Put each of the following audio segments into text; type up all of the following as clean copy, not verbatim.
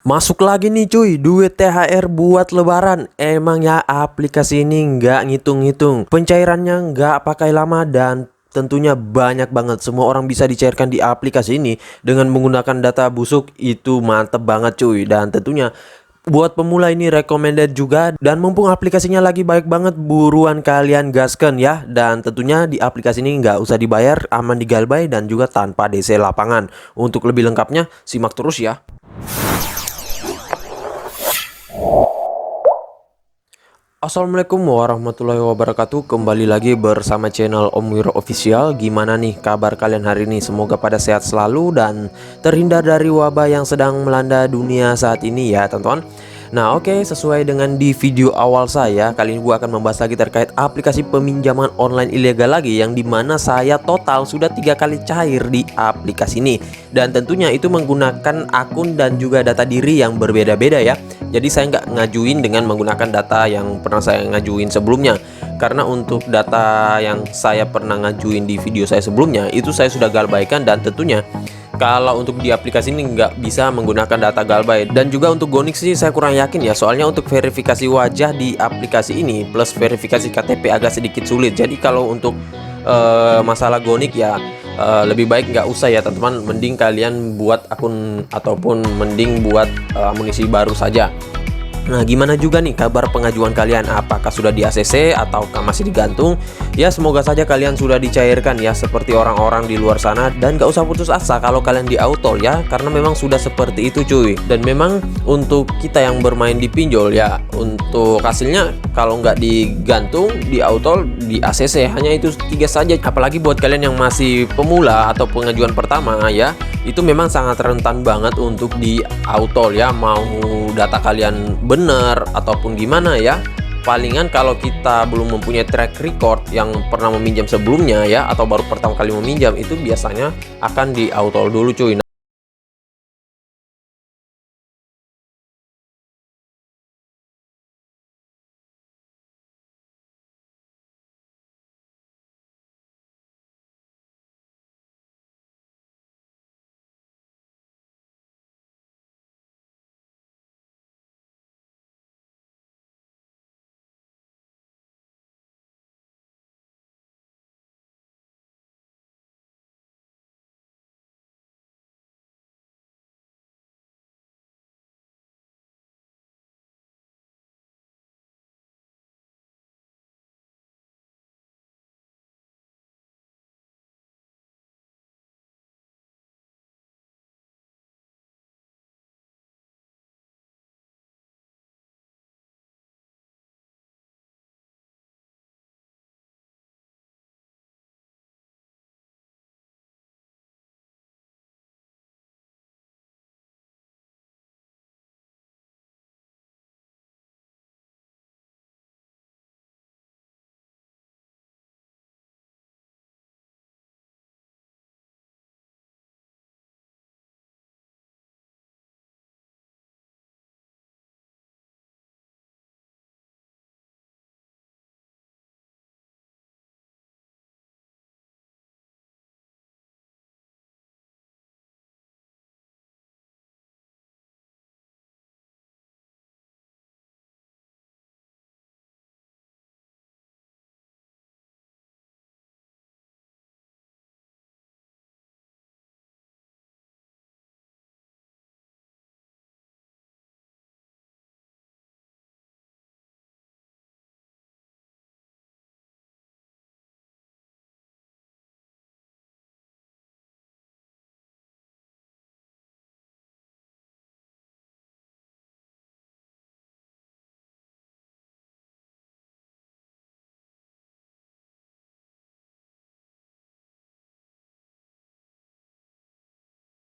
Masuk lagi nih cuy, duit THR buat lebaran. Emang ya aplikasi ini nggak ngitung-ngitung, pencairannya nggak pakai lama dan tentunya banyak banget. Semua orang bisa dicairkan di aplikasi ini dengan menggunakan data busuk. Itu mantep banget cuy. Dan tentunya buat pemula ini recommended juga. Dan mumpung aplikasinya lagi baik banget, buruan kalian gaskan ya. Dan tentunya di aplikasi ini nggak usah dibayar, aman di Galbay dan juga tanpa DC lapangan. Untuk lebih lengkapnya simak terus ya. Assalamualaikum warahmatullahi wabarakatuh. Kembali lagi bersama channel Om Wiro Official. Gimana nih kabar kalian hari ini? Semoga pada sehat selalu dan terhindar dari wabah yang sedang melanda dunia saat ini ya teman-teman. Nah oke, sesuai dengan di video awal saya, kali ini gua akan membahas lagi terkait aplikasi peminjaman online ilegal lagi, yang dimana saya total sudah 3 kali cair di aplikasi ini. Dan tentunya itu menggunakan akun dan juga data diri yang berbeda-beda ya. Jadi saya nggak ngajuin dengan menggunakan data yang pernah saya ngajuin sebelumnya. Karena untuk data yang saya pernah ngajuin di video saya sebelumnya, itu saya sudah galbaikan. Dan tentunya kalau untuk di aplikasi ini nggak bisa menggunakan data Galbay. Dan juga untuk Goniq sih saya kurang yakin ya, soalnya untuk verifikasi wajah di aplikasi ini plus verifikasi KTP agak sedikit sulit. Jadi kalau untuk masalah Goniq ya lebih baik nggak usah ya teman-teman. Mending kalian buat akun ataupun mending buat amunisi baru saja. Nah gimana juga nih kabar pengajuan kalian? Apakah sudah di ACC ataukah masih digantung? Ya semoga saja kalian sudah dicairkan ya, seperti orang-orang di luar sana. Dan gak usah putus asa kalau kalian di autol ya, karena memang sudah seperti itu cuy. Dan memang untuk kita yang bermain di pinjol ya, untuk hasilnya kalau nggak digantung, di autol, di ACC, hanya itu 3 saja. Apalagi buat kalian yang masih pemula atau pengajuan pertama ya, itu memang sangat rentan banget untuk di autol ya. Mau data kalian bener ataupun gimana ya, palingan kalau kita belum mempunyai track record yang pernah meminjam sebelumnya ya, atau baru pertama kali meminjam, itu biasanya akan di autol dulu cuy.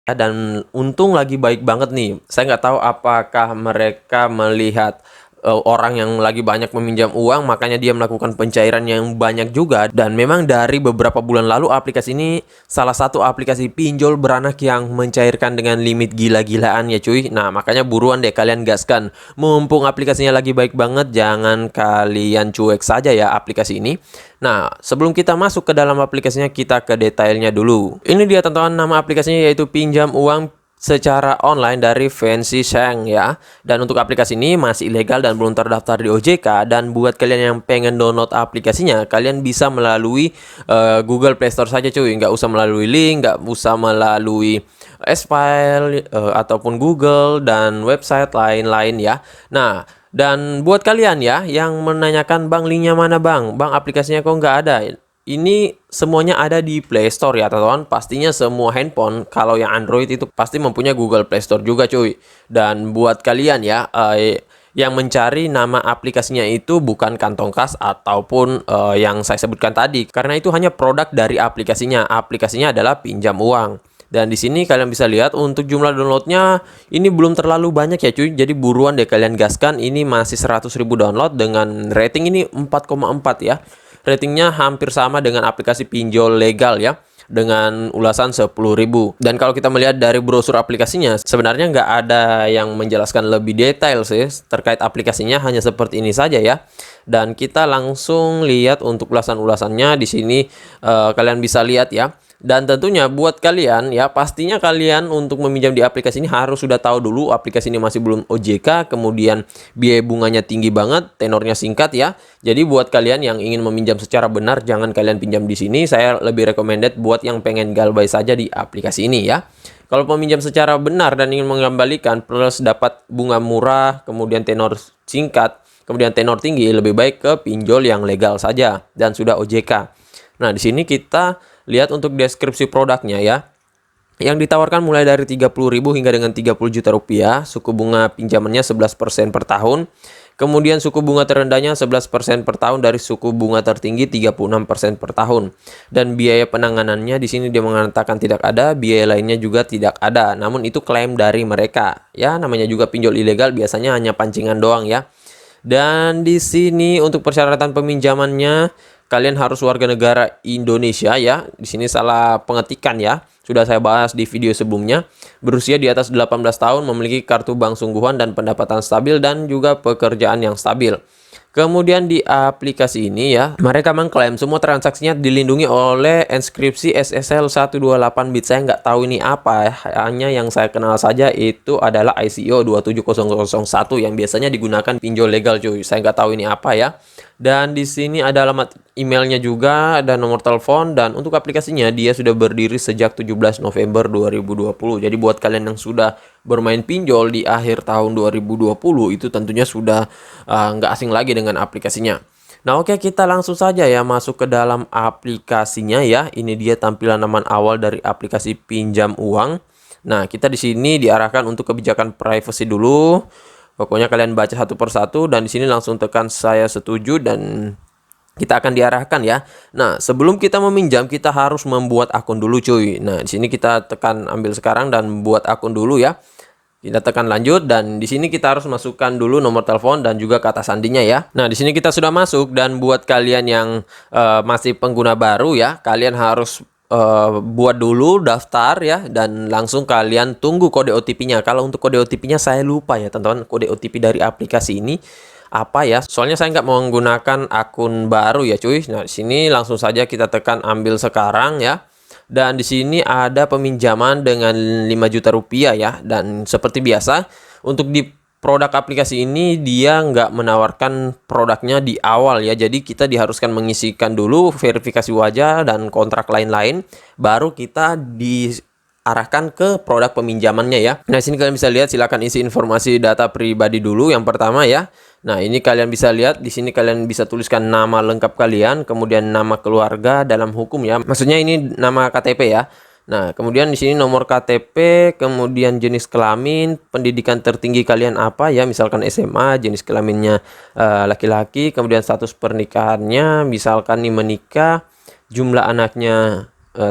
Ya, dan untung lagi baik banget nih. Saya nggak tahu apakah mereka melihat orang yang lagi banyak meminjam uang, makanya dia melakukan pencairan yang banyak juga. Dan memang dari beberapa bulan lalu aplikasi ini salah satu aplikasi pinjol beranak yang mencairkan dengan limit gila-gilaan ya cuy. Nah makanya buruan deh kalian gaskan. Mumpung aplikasinya lagi baik banget, jangan kalian cuek saja ya aplikasi ini. Nah, sebelum kita masuk ke dalam aplikasinya, kita ke detailnya dulu. Ini dia teman-teman, nama aplikasinya yaitu Pinjam Uang secara online dari Fancy Sheng ya. Dan untuk aplikasi ini masih ilegal dan belum terdaftar di OJK. Dan buat kalian yang pengen download aplikasinya, kalian bisa melalui Google Play Store saja cuy. Nggak usah melalui link, nggak usah melalui S-File ataupun Google dan website lain-lain ya. Nah, dan buat kalian ya yang menanyakan bang linknya mana bang aplikasinya kok nggak ada. Ini semuanya ada di Play Store ya teman-teman. Pastinya semua handphone kalau yang Android itu pasti mempunyai Google Play Store juga cuy. Dan buat kalian ya yang mencari nama aplikasinya itu bukan kantong kas ataupun yang saya sebutkan tadi, karena itu hanya produk dari aplikasinya. Aplikasinya adalah pinjam uang. Dan di sini kalian bisa lihat untuk jumlah downloadnya ini belum terlalu banyak ya cuy. Jadi buruan deh kalian gaskan. Ini masih 100.000 download dengan rating ini 4,4 ya. Ratingnya hampir sama dengan aplikasi pinjol legal ya, dengan ulasan 10.000. Dan kalau kita melihat dari brosur aplikasinya, sebenarnya nggak ada yang menjelaskan lebih detail sih terkait aplikasinya, hanya seperti ini saja ya. Dan kita langsung lihat untuk ulasan-ulasannya di sini kalian bisa lihat ya. Dan tentunya buat kalian ya, pastinya kalian untuk meminjam di aplikasi ini harus sudah tahu dulu aplikasi ini masih belum OJK, kemudian biaya bunganya tinggi banget, tenornya singkat ya. Jadi buat kalian yang ingin meminjam secara benar, jangan kalian pinjam di sini. Saya lebih recommended buat yang pengen galbay saja di aplikasi ini ya. Kalau peminjam secara benar dan ingin mengembalikan plus dapat bunga murah, kemudian tenor singkat, kemudian tenor tinggi, lebih baik ke pinjol yang legal saja dan sudah OJK. Nah, di sini kita lihat untuk deskripsi produknya ya. Yang ditawarkan mulai dari 30.000 hingga dengan 30 juta rupiah. Suku bunga pinjamannya 11% per tahun. Kemudian suku bunga terendahnya 11% per tahun dari suku bunga tertinggi 36% per tahun. Dan biaya penanganannya di sini dia mengatakan tidak ada, biaya lainnya juga tidak ada. Namun itu klaim dari mereka. Ya, namanya juga pinjol ilegal, biasanya hanya pancingan doang ya. Dan di sini untuk persyaratan peminjamannya kalian harus warga negara Indonesia ya. Di sini salah pengetikan ya. Sudah saya bahas di video sebelumnya. Berusia di atas 18 tahun, memiliki kartu bank sungguhan dan pendapatan stabil dan juga pekerjaan yang stabil. Kemudian di aplikasi ini ya, mereka mengklaim semua transaksinya dilindungi oleh inskripsi SSL 128 bit. Saya nggak tahu ini apa ya. Hanya yang saya kenal saja itu adalah ICO 27001 yang biasanya digunakan pinjol legal cuy. Saya nggak tahu ini apa ya. Dan di sini ada alamat emailnya juga, ada nomor telepon, dan untuk aplikasinya dia sudah berdiri sejak 17 November 2020. Jadi buat kalian yang sudah bermain pinjol di akhir tahun 2020 itu tentunya sudah nggak asing lagi dengan aplikasinya. Nah oke, kita langsung saja ya masuk ke dalam aplikasinya ya. Ini dia tampilan halaman awal dari aplikasi pinjam uang. Nah kita di sini diarahkan untuk kebijakan privacy dulu. Pokoknya kalian baca satu persatu dan di sini langsung tekan saya setuju dan kita akan diarahkan ya. Nah, sebelum kita meminjam kita harus membuat akun dulu cuy. Nah, di sini kita tekan ambil sekarang dan buat akun dulu ya. Kita tekan lanjut dan di sini kita harus masukkan dulu nomor telepon dan juga kata sandinya ya. Nah, di sini kita sudah masuk dan buat kalian yang masih pengguna baru ya, kalian harus buat dulu daftar ya dan langsung kalian tunggu kode OTP-nya. Kalau untuk kode OTP-nya saya lupa ya teman-teman, kode OTP dari aplikasi ini apa ya? Soalnya saya nggak menggunakan akun baru ya cuy. Nah, di sini langsung saja kita tekan ambil sekarang ya. Dan di sini ada peminjaman dengan 5 juta rupiah ya. Dan seperti biasa untuk di produk aplikasi ini dia nggak menawarkan produknya di awal ya. Jadi kita diharuskan mengisikan dulu verifikasi wajah dan kontrak lain-lain. Baru kita diarahkan ke produk peminjamannya ya. Nah sini kalian bisa lihat, silakan isi informasi data pribadi dulu yang pertama ya. Nah ini kalian bisa lihat di sini kalian bisa tuliskan nama lengkap kalian, kemudian nama keluarga dalam hukum ya. Maksudnya ini nama KTP ya. Nah, kemudian di sini nomor KTP, kemudian jenis kelamin, pendidikan tertinggi kalian apa ya, misalkan SMA, jenis kelaminnya laki-laki, kemudian status pernikahannya, misalkan nih menikah, jumlah anaknya 1,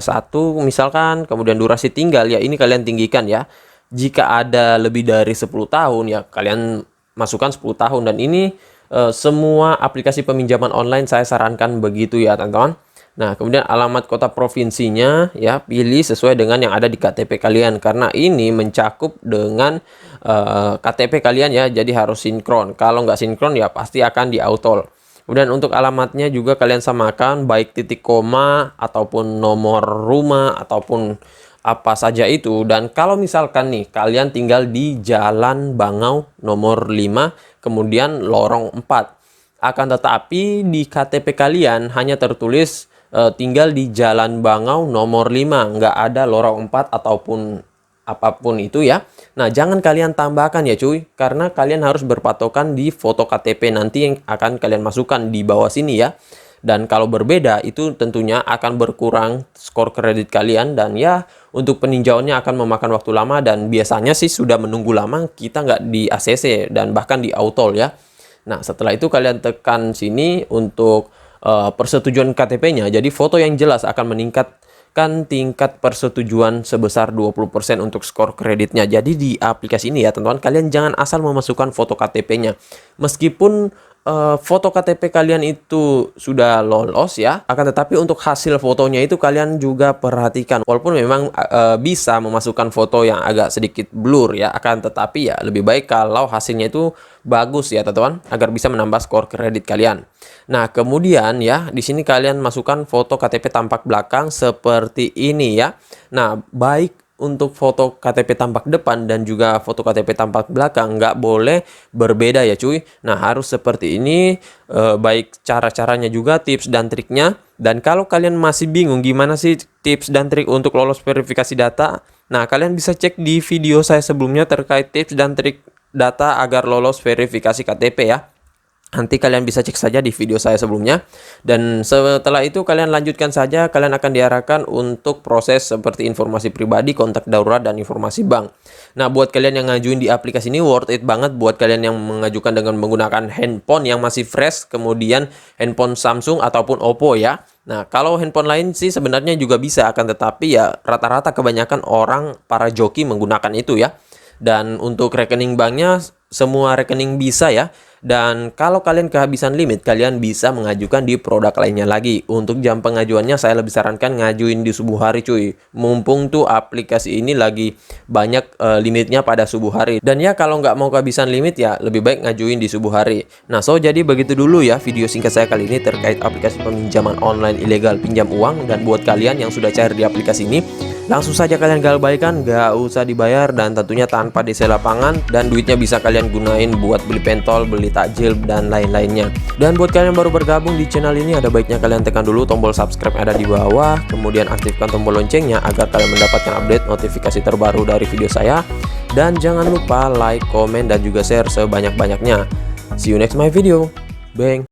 misalkan, kemudian durasi tinggal ya, ini kalian tinggikan ya. Jika ada lebih dari 10 tahun ya, kalian masukkan 10 tahun dan ini semua aplikasi peminjaman online saya sarankan begitu ya, teman-teman. Nah, kemudian alamat kota provinsinya ya, pilih sesuai dengan yang ada di KTP kalian. Karena ini mencakup dengan KTP kalian ya, jadi harus sinkron. Kalau nggak sinkron ya pasti akan di-autol. Kemudian untuk alamatnya juga kalian samakan, baik titik koma, ataupun nomor rumah, ataupun apa saja itu. Dan kalau misalkan nih kalian tinggal di Jalan Bangau nomor 5 kemudian lorong 4, akan tetapi di KTP kalian hanya tertulis tinggal di Jalan Bangau nomor 5, nggak ada lorong 4 ataupun apapun itu ya. Nah, jangan kalian tambahkan ya cuy, karena kalian harus berpatokan di foto KTP nanti yang akan kalian masukkan di bawah sini ya. Dan kalau berbeda itu tentunya akan berkurang skor kredit kalian, dan ya untuk peninjauannya akan memakan waktu lama, dan biasanya sih sudah menunggu lama kita nggak di ACC dan bahkan di Autol ya. Nah, setelah itu kalian tekan sini untuk persetujuan KTP-nya. Jadi foto yang jelas akan meningkatkan tingkat persetujuan sebesar 20% untuk skor kreditnya. Jadi di aplikasi ini ya teman-teman, kalian jangan asal memasukkan foto KTP-nya. Meskipun foto KTP kalian itu sudah lolos ya, akan tetapi untuk hasil fotonya itu kalian juga perhatikan. Walaupun memang bisa memasukkan foto yang agak sedikit blur ya, akan tetapi ya lebih baik kalau hasilnya itu bagus ya teman-teman, agar bisa menambah skor kredit kalian. Nah, kemudian ya di sini kalian masukkan foto KTP tampak belakang seperti ini ya. Nah, baik untuk foto KTP tampak depan dan juga foto KTP tampak belakang nggak boleh berbeda ya cuy. Nah, harus seperti ini, baik cara-caranya juga, tips dan triknya. Dan kalau kalian masih bingung gimana sih tips dan trik untuk lolos verifikasi data, nah kalian bisa cek di video saya sebelumnya terkait tips dan trik data agar lolos verifikasi KTP ya. Nanti kalian bisa cek saja di video saya sebelumnya. Dan setelah itu kalian lanjutkan saja, kalian akan diarahkan untuk proses seperti informasi pribadi, kontak darurat, dan informasi bank. Nah, buat kalian yang ngajuin di aplikasi ini worth it banget buat kalian yang mengajukan dengan menggunakan handphone yang masih fresh, kemudian handphone Samsung ataupun Oppo ya. Nah, kalau handphone lain sih sebenarnya juga bisa, akan tetapi ya rata-rata kebanyakan orang para joki menggunakan itu ya. Dan untuk rekening banknya semua rekening bisa ya. Dan kalau kalian kehabisan limit, kalian bisa mengajukan di produk lainnya lagi. Untuk jam pengajuannya saya lebih sarankan ngajuin di subuh hari cuy. Mumpung tuh aplikasi ini lagi banyak limitnya pada subuh hari. Dan ya kalau nggak mau kehabisan limit ya lebih baik ngajuin di subuh hari. Nah, jadi begitu dulu ya video singkat saya kali ini terkait aplikasi peminjaman online ilegal pinjam uang. Dan buat kalian yang sudah cair di aplikasi ini, langsung saja kalian galbaikan, gak usah dibayar, dan tentunya tanpa DC lapangan, dan duitnya bisa kalian gunain buat beli pentol, beli takjil, dan lain-lainnya. Dan buat kalian yang baru bergabung di channel ini, ada baiknya kalian tekan dulu tombol subscribe yang ada di bawah, kemudian aktifkan tombol loncengnya agar kalian mendapatkan update notifikasi terbaru dari video saya. Dan jangan lupa like, komen, dan juga share sebanyak-banyaknya. See you next my video. Bang.